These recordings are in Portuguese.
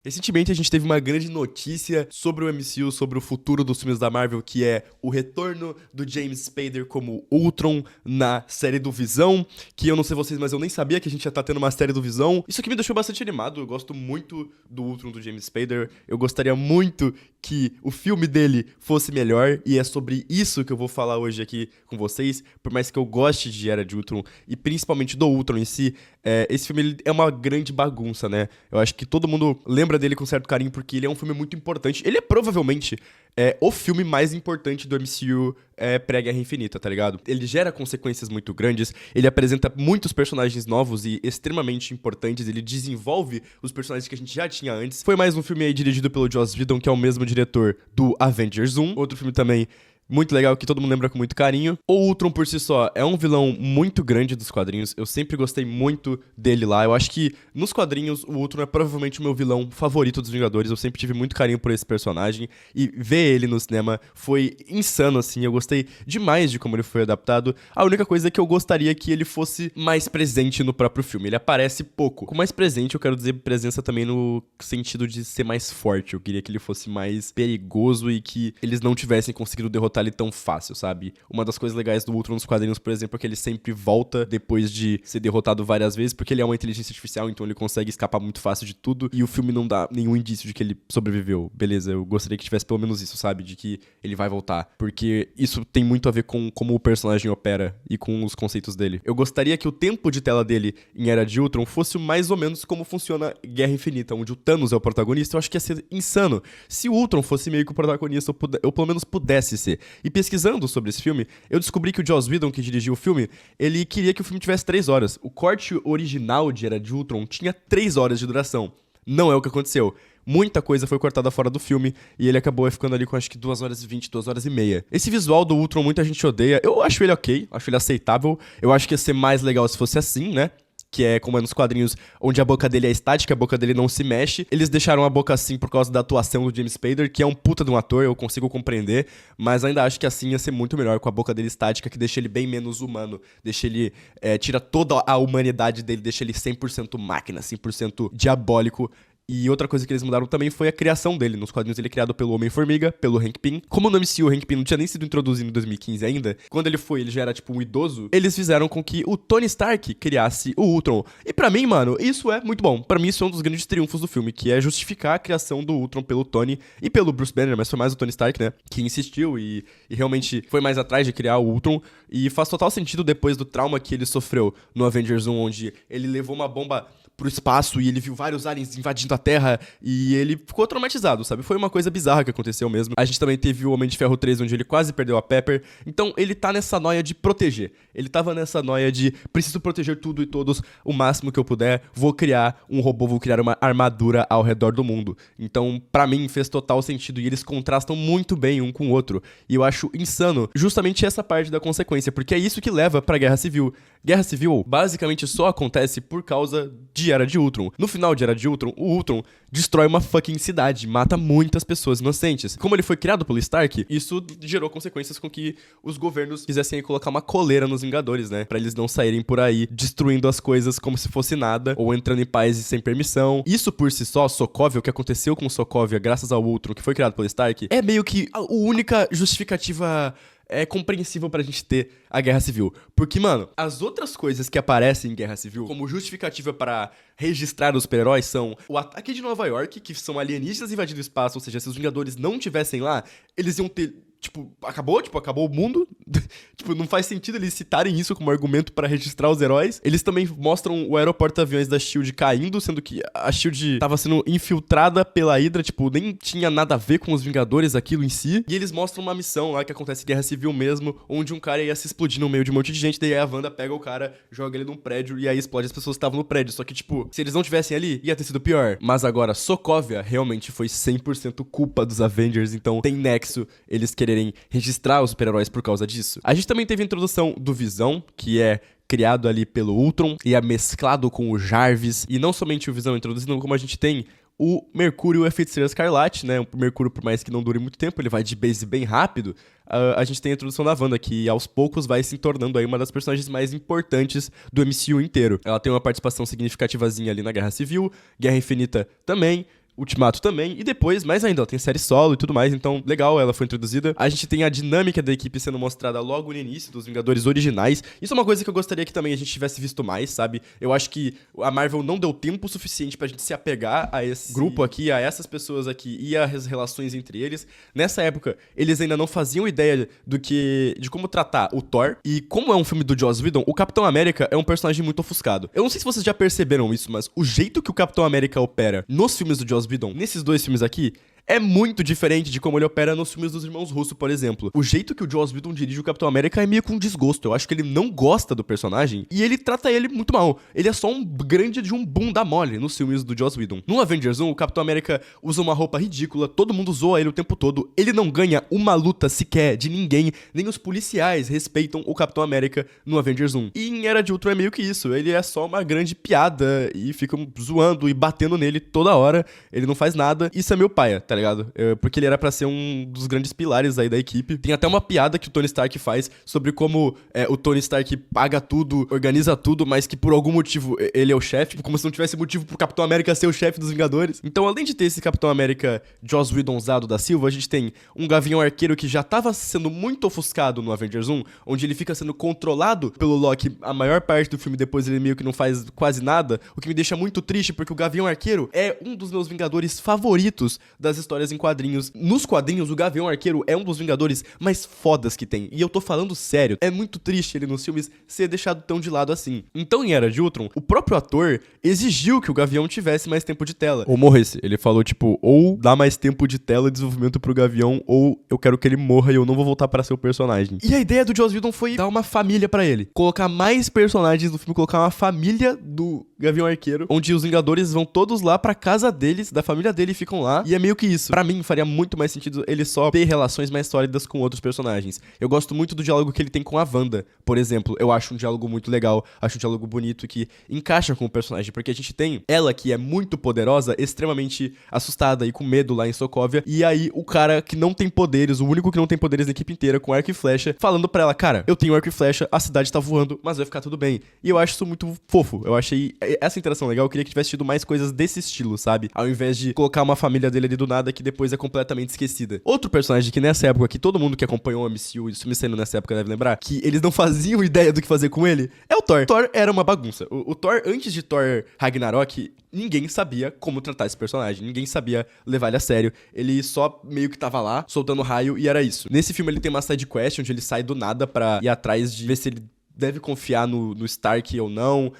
Recentemente a gente teve uma grande notícia sobre o MCU, sobre o futuro dos filmes da Marvel, que é o retorno do James Spader como Ultron na série do Visão, que eu não sei vocês, mas eu nem sabia que a gente já tá tendo uma série do Visão. Isso aqui me deixou bastante animado, eu gosto muito do Ultron do James Spader, eu gostaria muito que o filme dele fosse melhor, e é sobre isso que eu vou falar hoje aqui com vocês, por mais que eu goste de Era de Ultron, e principalmente do Ultron em si. Esse filme ele é uma grande bagunça, né? Eu acho que todo mundo lembra dele com certo carinho porque ele é um filme muito importante. Ele é provavelmente o filme mais importante do MCU pré-Guerra Infinita, tá ligado? Ele gera consequências muito grandes, ele apresenta muitos personagens novos e extremamente importantes, ele desenvolve os personagens que a gente já tinha antes. Foi mais um filme aí dirigido pelo Joss Whedon, que é o mesmo diretor do Avengers 1, outro filme também muito legal, que todo mundo lembra com muito carinho. O Ultron, por si só, é um vilão muito grande dos quadrinhos. Eu sempre gostei muito dele lá. Eu acho que, nos quadrinhos, o Ultron é provavelmente o meu vilão favorito dos Vingadores. Eu sempre tive muito carinho por esse personagem. E ver ele no cinema foi insano, assim. Eu gostei demais de como ele foi adaptado. A única coisa é que eu gostaria que ele fosse mais presente no próprio filme. Ele aparece pouco. Com mais presente, eu quero dizer presença também no sentido de ser mais forte. Eu queria que ele fosse mais perigoso e que eles não tivessem conseguido derrotar ele tão fácil, sabe? Uma das coisas legais do Ultron nos quadrinhos, por exemplo, é que ele sempre volta depois de ser derrotado várias vezes, porque ele é uma inteligência artificial, então ele consegue escapar muito fácil de tudo, e o filme não dá nenhum indício de que ele sobreviveu. Beleza, eu gostaria que tivesse pelo menos isso, sabe? De que ele vai voltar, porque isso tem muito a ver com como o personagem opera e com os conceitos dele. Eu gostaria que o tempo de tela dele em Era de Ultron fosse mais ou menos como funciona Guerra Infinita, onde o Thanos é o protagonista. Eu acho que ia ser insano se o Ultron fosse meio que o protagonista, eu pelo menos pudesse ser. E pesquisando sobre esse filme, eu descobri que o Joss Whedon, que dirigiu o filme, ele queria que o filme tivesse 3 horas. O corte original de Era de Ultron tinha 3 horas de duração. Não é o que aconteceu. Muita coisa foi cortada fora do filme e ele acabou ficando ali com acho que 2 horas e 20, 2 horas e meia. Esse visual do Ultron muita gente odeia. Eu acho ele ok, acho ele aceitável. Eu acho que ia ser mais legal se fosse assim, né? Que é como é nos quadrinhos, onde a boca dele é estática, a boca dele não se mexe. Eles deixaram a boca assim por causa da atuação do James Spader, que é um puta de um ator, eu consigo compreender, mas ainda acho que assim ia ser muito melhor com a boca dele estática, que deixa ele bem menos humano, deixa ele, tira toda a humanidade dele, deixa ele 100% máquina, 100% diabólico. E outra coisa que eles mudaram também foi a criação dele. Nos quadrinhos ele é criado pelo Homem-Formiga, pelo Hank Pym. Como no MCU o Hank Pym não tinha nem sido introduzido em 2015 ainda, quando ele já era tipo um idoso, eles fizeram com que o Tony Stark criasse o Ultron. E pra mim, mano, isso é muito bom. Pra mim isso é um dos grandes triunfos do filme, que é justificar a criação do Ultron pelo Tony e pelo Bruce Banner, mas foi mais o Tony Stark, né, que insistiu e realmente foi mais atrás de criar o Ultron. E faz total sentido depois do trauma que ele sofreu no Avengers 1, onde ele levou uma bomba pro espaço e ele viu vários aliens invadindo a Terra e ele ficou traumatizado, sabe? Foi uma coisa bizarra que aconteceu mesmo. A gente também teve o Homem de Ferro 3, onde ele quase perdeu a Pepper. Então ele tá nessa noia de proteger. Ele tava nessa noia de preciso proteger tudo e todos o máximo que eu puder. Vou criar um robô, vou criar uma armadura ao redor do mundo. Então, pra mim, fez total sentido e eles contrastam muito bem um com o outro. E eu acho insano justamente essa parte da consequência, porque é isso que leva pra Guerra Civil. Guerra Civil basicamente só acontece por causa de Era de Ultron. No final de Era de Ultron, o Ultron destrói uma fucking cidade, mata muitas pessoas inocentes. Como ele foi criado pelo Stark, isso gerou consequências com que os governos quisessem colocar uma coleira nos Vingadores, né? Pra eles não saírem por aí destruindo as coisas como se fosse nada, ou entrando em países sem permissão. Isso por si só, Sokovia, o que aconteceu com Sokovia graças ao Ultron, que foi criado pelo Stark, é meio que a única justificativa compreensível pra gente ter a Guerra Civil. Porque, mano, as outras coisas que aparecem em Guerra Civil como justificativa pra registrar os super-heróis são o ataque de Nova York, que são alienígenas invadindo o espaço, ou seja, se os Vingadores não tivessem lá, eles iam ter... acabou o mundo. Não faz sentido eles citarem isso como argumento pra registrar os heróis. Eles também mostram o aeroporto-aviões da S.H.I.E.L.D. caindo, sendo que a S.H.I.E.L.D. tava sendo infiltrada pela Hydra, nem tinha nada a ver com os Vingadores aquilo em si. E eles mostram uma missão lá que acontece em Guerra Civil mesmo, onde um cara ia se explodir no meio de um monte de gente, daí a Wanda pega o cara, joga ele num prédio e aí explode as pessoas que estavam no prédio. Só que, se eles não tivessem ali, ia ter sido pior. Mas agora, Sokovia realmente foi 100% culpa dos Avengers, então tem nexo eles quererem registrar os super-heróis por causa disso. A gente também teve a introdução do Visão, que é criado ali pelo Ultron e é mesclado com o Jarvis. E não somente o Visão introduzindo, como a gente tem o Mercúrio e a Feiticeira Escarlate, né? O Mercúrio, por mais que não dure muito tempo, ele vai de base bem rápido. A gente tem a introdução da Wanda, que aos poucos vai se tornando aí uma das personagens mais importantes do MCU inteiro. Ela tem uma participação significativazinha ali na Guerra Civil, Guerra Infinita também, Ultimato também, e depois, mais ainda, ela tem série solo e tudo mais, então legal, ela foi introduzida. A gente tem a dinâmica da equipe sendo mostrada logo no início dos Vingadores originais. Isso é uma coisa que eu gostaria que também a gente tivesse visto mais, sabe? Eu acho que a Marvel não deu tempo suficiente pra gente se apegar a esse grupo aqui, a essas pessoas aqui e as relações entre eles. Nessa época, eles ainda não faziam ideia de como tratar o Thor, e como é um filme do Joss Whedon, o Capitão América é um personagem muito ofuscado. Eu não sei se vocês já perceberam isso, mas o jeito que o Capitão América opera nos filmes do Joss Whedon, nesses dois filmes aqui, é muito diferente de como ele opera nos filmes dos Irmãos Russo, por exemplo. O jeito que o Joss Whedon dirige o Capitão América é meio com desgosto. Eu acho que ele não gosta do personagem e ele trata ele muito mal. Ele é só um grande de um bunda mole nos filmes do Joss Whedon. No Avengers 1, o Capitão América usa uma roupa ridícula, todo mundo zoa ele o tempo todo. Ele não ganha uma luta sequer de ninguém, nem os policiais respeitam o Capitão América no Avengers 1. E em Era de Ultron é meio que isso. Ele é só uma grande piada e ficam zoando e batendo nele toda hora. Ele não faz nada. Isso é meu paia, tá ligado? Porque ele era pra ser um dos grandes pilares aí da equipe. Tem até uma piada que o Tony Stark faz sobre como o Tony Stark paga tudo, organiza tudo, mas que por algum motivo ele é o chefe, como se não tivesse motivo pro Capitão América ser o chefe dos Vingadores. Então, além de ter esse Capitão América Joss Whedonzado da Silva, a gente tem um Gavião Arqueiro que já tava sendo muito ofuscado no Avengers 1, onde ele fica sendo controlado pelo Loki a maior parte do filme, depois ele meio que não faz quase nada, o que me deixa muito triste, porque o Gavião Arqueiro é um dos meus Vingadores favoritos das histórias em quadrinhos. Nos quadrinhos, o Gavião Arqueiro é um dos Vingadores mais fodas que tem. E eu tô falando sério. É muito triste ele nos filmes ser deixado tão de lado assim. Então, em Era de Ultron, o próprio ator exigiu que o Gavião tivesse mais tempo de tela. Ou morresse. Ele falou, tipo, ou dá mais tempo de tela e desenvolvimento pro Gavião, ou eu quero que ele morra e eu não vou voltar para ser o personagem. E a ideia do Joss Whedon foi dar uma família pra ele. Colocar mais personagens no filme, colocar uma família do Gavião Arqueiro, onde os Vingadores vão todos lá pra casa deles, da família dele, e ficam lá. E é meio que isso. Pra mim, faria muito mais sentido ele só ter relações mais sólidas com outros personagens. Eu gosto muito do diálogo que ele tem com a Wanda, por exemplo. Eu acho um diálogo muito legal, acho um diálogo bonito que encaixa com o personagem, porque a gente tem ela que é muito poderosa, extremamente assustada e com medo lá em Sokovia, e aí o cara que não tem poderes, o único que não tem poderes na equipe inteira, com arco e flecha, falando pra ela, cara, eu tenho arco e flecha, a cidade tá voando, mas vai ficar tudo bem. E eu acho isso muito fofo. Eu achei essa interação legal, eu queria que tivesse tido mais coisas desse estilo, sabe? Ao invés de colocar uma família dele ali do nada que depois é completamente esquecida. Outro personagem que nessa época, que todo mundo que acompanhou o MCU e isso me saindo nessa época deve lembrar, que eles não faziam ideia do que fazer com ele, é o Thor. O Thor era uma bagunça. O Thor, antes de Thor Ragnarok, ninguém sabia como tratar esse personagem, ninguém sabia levar ele a sério, ele só meio que tava lá, soltando raio e era isso. Nesse filme ele tem uma side quest onde ele sai do nada pra ir atrás de ver se ele deve confiar no Stark ou não,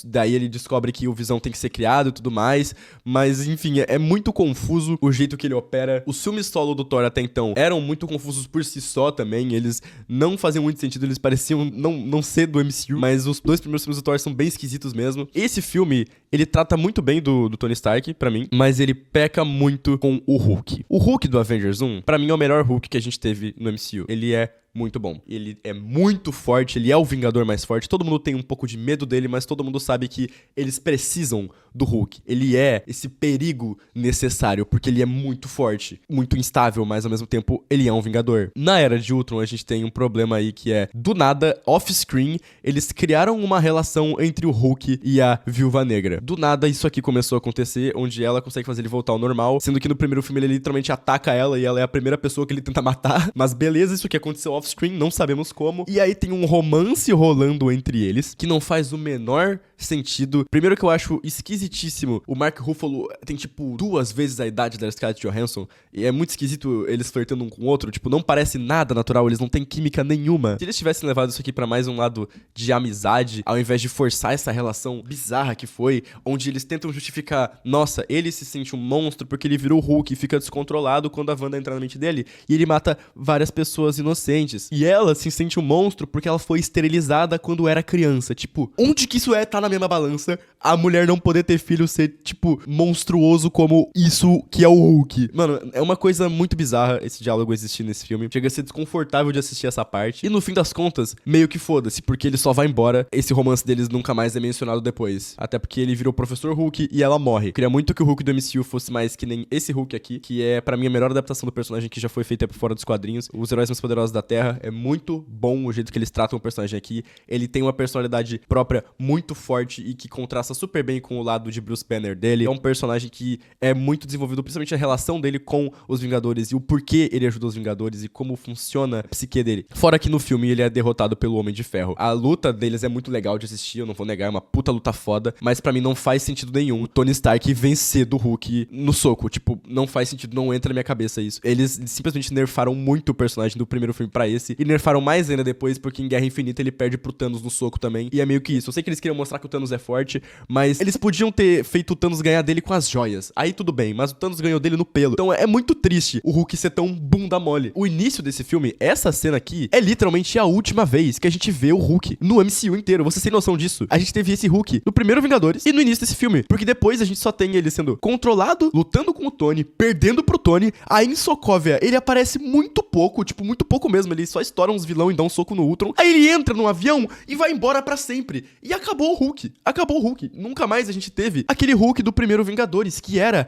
daí ele descobre que o Visão tem que ser criado e tudo mais, mas enfim, é muito confuso o jeito que ele opera. Os filmes solo do Thor até então eram muito confusos por si só também, eles não faziam muito sentido, eles pareciam não ser do MCU, mas os dois primeiros filmes do Thor são bem esquisitos mesmo. Esse filme, ele trata muito bem do Tony Stark, pra mim, mas ele peca muito com o Hulk. O Hulk do Avengers 1, pra mim, é o melhor Hulk que a gente teve no MCU. Ele é muito bom. Ele é muito forte, ele é o Vingador mais forte. Todo mundo tem um pouco de medo dele, mas todo mundo sabe que eles precisam do Hulk. Ele é esse perigo necessário, porque ele é muito forte, muito instável, mas ao mesmo tempo ele é um Vingador. Na Era de Ultron, a gente tem um problema aí que é, do nada, off-screen, eles criaram uma relação entre o Hulk e a Viúva Negra. Do nada, isso aqui começou a acontecer, onde ela consegue fazer ele voltar ao normal, sendo que no primeiro filme ele literalmente ataca ela e ela é a primeira pessoa que ele tenta matar. Mas beleza, isso aqui aconteceu off-screen, não sabemos como. E aí tem um romance rolando entre eles, que não faz o menor sentido. Primeiro que eu acho esquisitíssimo, o Mark Ruffalo tem, tipo, 2 vezes a idade da Scarlett Johansson, e é muito esquisito eles flertando um com o outro, tipo, não parece nada natural, eles não têm química nenhuma. Se eles tivessem levado isso aqui pra mais um lado de amizade, ao invés de forçar essa relação bizarra que foi, onde eles tentam justificar, nossa, ele se sente um monstro porque ele virou Hulk e fica descontrolado quando a Wanda entra na mente dele, e ele mata várias pessoas inocentes. E ela se sente um monstro porque ela foi esterilizada quando era criança. Tipo, onde que isso tá na mesma balança? A mulher não poder ter filho ser, tipo, monstruoso como isso que é o Hulk. Mano, é uma coisa muito bizarra esse diálogo existir nesse filme. Chega a ser desconfortável de assistir essa parte. E no fim das contas, meio que foda-se, porque ele só vai embora. Esse romance deles nunca mais é mencionado depois. Até porque ele virou Professor Hulk e ela morre. Queria muito que o Hulk do MCU fosse mais que nem esse Hulk aqui, que é, pra mim, a melhor adaptação do personagem que já foi feita por fora dos quadrinhos. Os Heróis Mais Poderosos da Terra. É muito bom o jeito que eles tratam o personagem aqui. Ele tem uma personalidade própria muito forte e que contrasta super bem com o lado lado de Bruce Banner dele. É um personagem que é muito desenvolvido, principalmente a relação dele com os Vingadores e o porquê ele ajuda os Vingadores e como funciona a psique dele. Fora que no filme ele é derrotado pelo Homem de Ferro. A luta deles é muito legal de assistir, eu não vou negar, é uma puta luta foda, mas pra mim não faz sentido nenhum o Tony Stark vencer do Hulk no soco. Tipo, não faz sentido, não entra na minha cabeça isso. Eles simplesmente nerfaram muito o personagem do primeiro filme pra esse, e nerfaram mais ainda depois, porque em Guerra Infinita ele perde pro Thanos no soco também, e é meio que isso. Eu sei que eles queriam mostrar que o Thanos é forte, mas eles podiam ter feito o Thanos ganhar dele com as joias. Aí tudo bem, mas o Thanos ganhou dele no pelo. Então é muito triste o Hulk ser tão bunda mole. O início desse filme, essa cena aqui, é literalmente a última vez que a gente vê o Hulk no MCU inteiro. Vocês têm noção disso? A gente teve esse Hulk no primeiro Vingadores e no início desse filme, porque depois a gente só tem ele sendo controlado, lutando com o Tony, perdendo pro Tony. Aí em Sokovia, ele aparece muito pouco, tipo, muito pouco mesmo. Ele só estoura uns vilão e dá um soco no Ultron. Aí ele entra no avião e vai embora pra sempre. E acabou o Hulk. Acabou o Hulk. Nunca mais a gente teve aquele Hulk do primeiro Vingadores, que era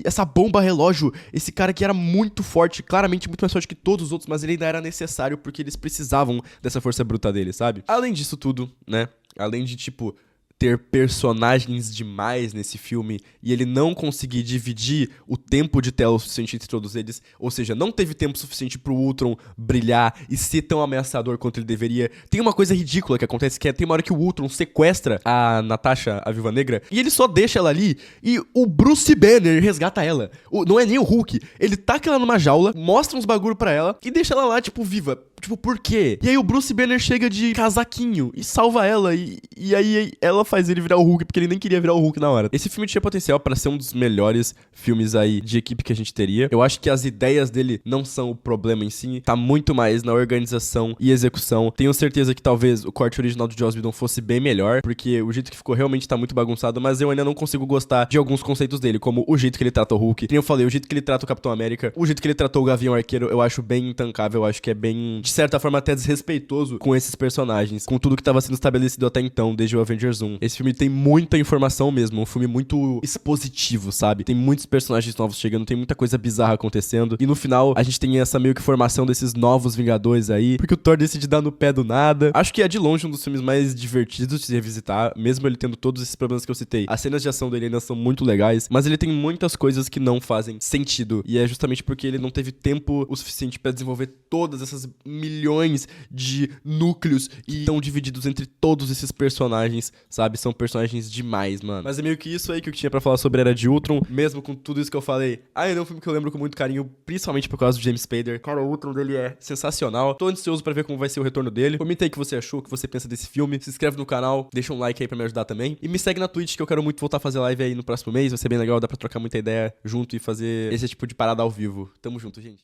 essa bomba relógio, esse cara que era muito forte, claramente muito mais forte que todos os outros, mas ele ainda era necessário porque eles precisavam dessa força bruta dele, sabe? Além disso tudo, né? Além de, tipo, ter personagens demais nesse filme e ele não conseguir dividir o tempo de tela o suficiente entre todos eles, ou seja, não teve tempo suficiente pro Ultron brilhar e ser tão ameaçador quanto ele deveria. Tem uma coisa ridícula que acontece, que é, tem uma hora que o Ultron sequestra a Natasha, a Viúva Negra, e ele só deixa ela ali e o Bruce Banner resgata ela. Não é nem o Hulk, ele taca ela numa jaula, mostra uns bagulho pra ela e deixa ela lá, tipo, viva. Tipo, por quê? E aí o Bruce Banner chega de casaquinho e salva ela, e aí ela faz ele virar o Hulk, porque ele nem queria virar o Hulk na hora. Esse filme tinha potencial pra ser um dos melhores filmes aí de equipe que a gente teria. Eu acho que as ideias dele não são o problema em si, tá muito mais na organização e execução. Tenho certeza que talvez o corte original do Joss Whedon fosse bem melhor, porque o jeito que ficou realmente tá muito bagunçado, mas eu ainda não consigo gostar de alguns conceitos dele, como o jeito que ele trata o Hulk, como eu falei, o jeito que ele trata o Capitão América, o jeito que ele tratou o Gavião Arqueiro, eu acho bem intancável, eu acho que é bem, de certa forma, até desrespeitoso com esses personagens, com tudo que tava sendo estabelecido até então, desde o Avengers 1. Esse filme tem muita informação mesmo, um filme muito expositivo, sabe? Tem muitos personagens novos chegando, tem muita coisa bizarra acontecendo, e no final a gente tem essa meio que formação desses novos Vingadores aí, porque o Thor decide dar no pé do nada. Acho que é de longe um dos filmes mais divertidos de se revisitar, mesmo ele tendo todos esses problemas que eu citei. As cenas de ação dele ainda são muito legais, mas ele tem muitas coisas que não fazem sentido, e é justamente porque ele não teve tempo o suficiente pra desenvolver todas essas milhões de núcleos e estão divididos entre todos esses personagens, sabe? São personagens demais, mano. Mas é meio que isso aí que eu tinha pra falar sobre Era de Ultron, mesmo com tudo isso que eu falei. Ainda é um filme que eu lembro com muito carinho, principalmente por causa do James Spader. Cara, o Ultron dele é sensacional. Tô ansioso pra ver como vai ser o retorno dele. Comenta aí o que você achou, o que você pensa desse filme. Se inscreve no canal, deixa um like aí pra me ajudar também. E me segue na Twitch, que eu quero muito voltar a fazer live aí no próximo mês. Vai ser bem legal, dá pra trocar muita ideia junto e fazer esse tipo de parada ao vivo. Tamo junto, gente.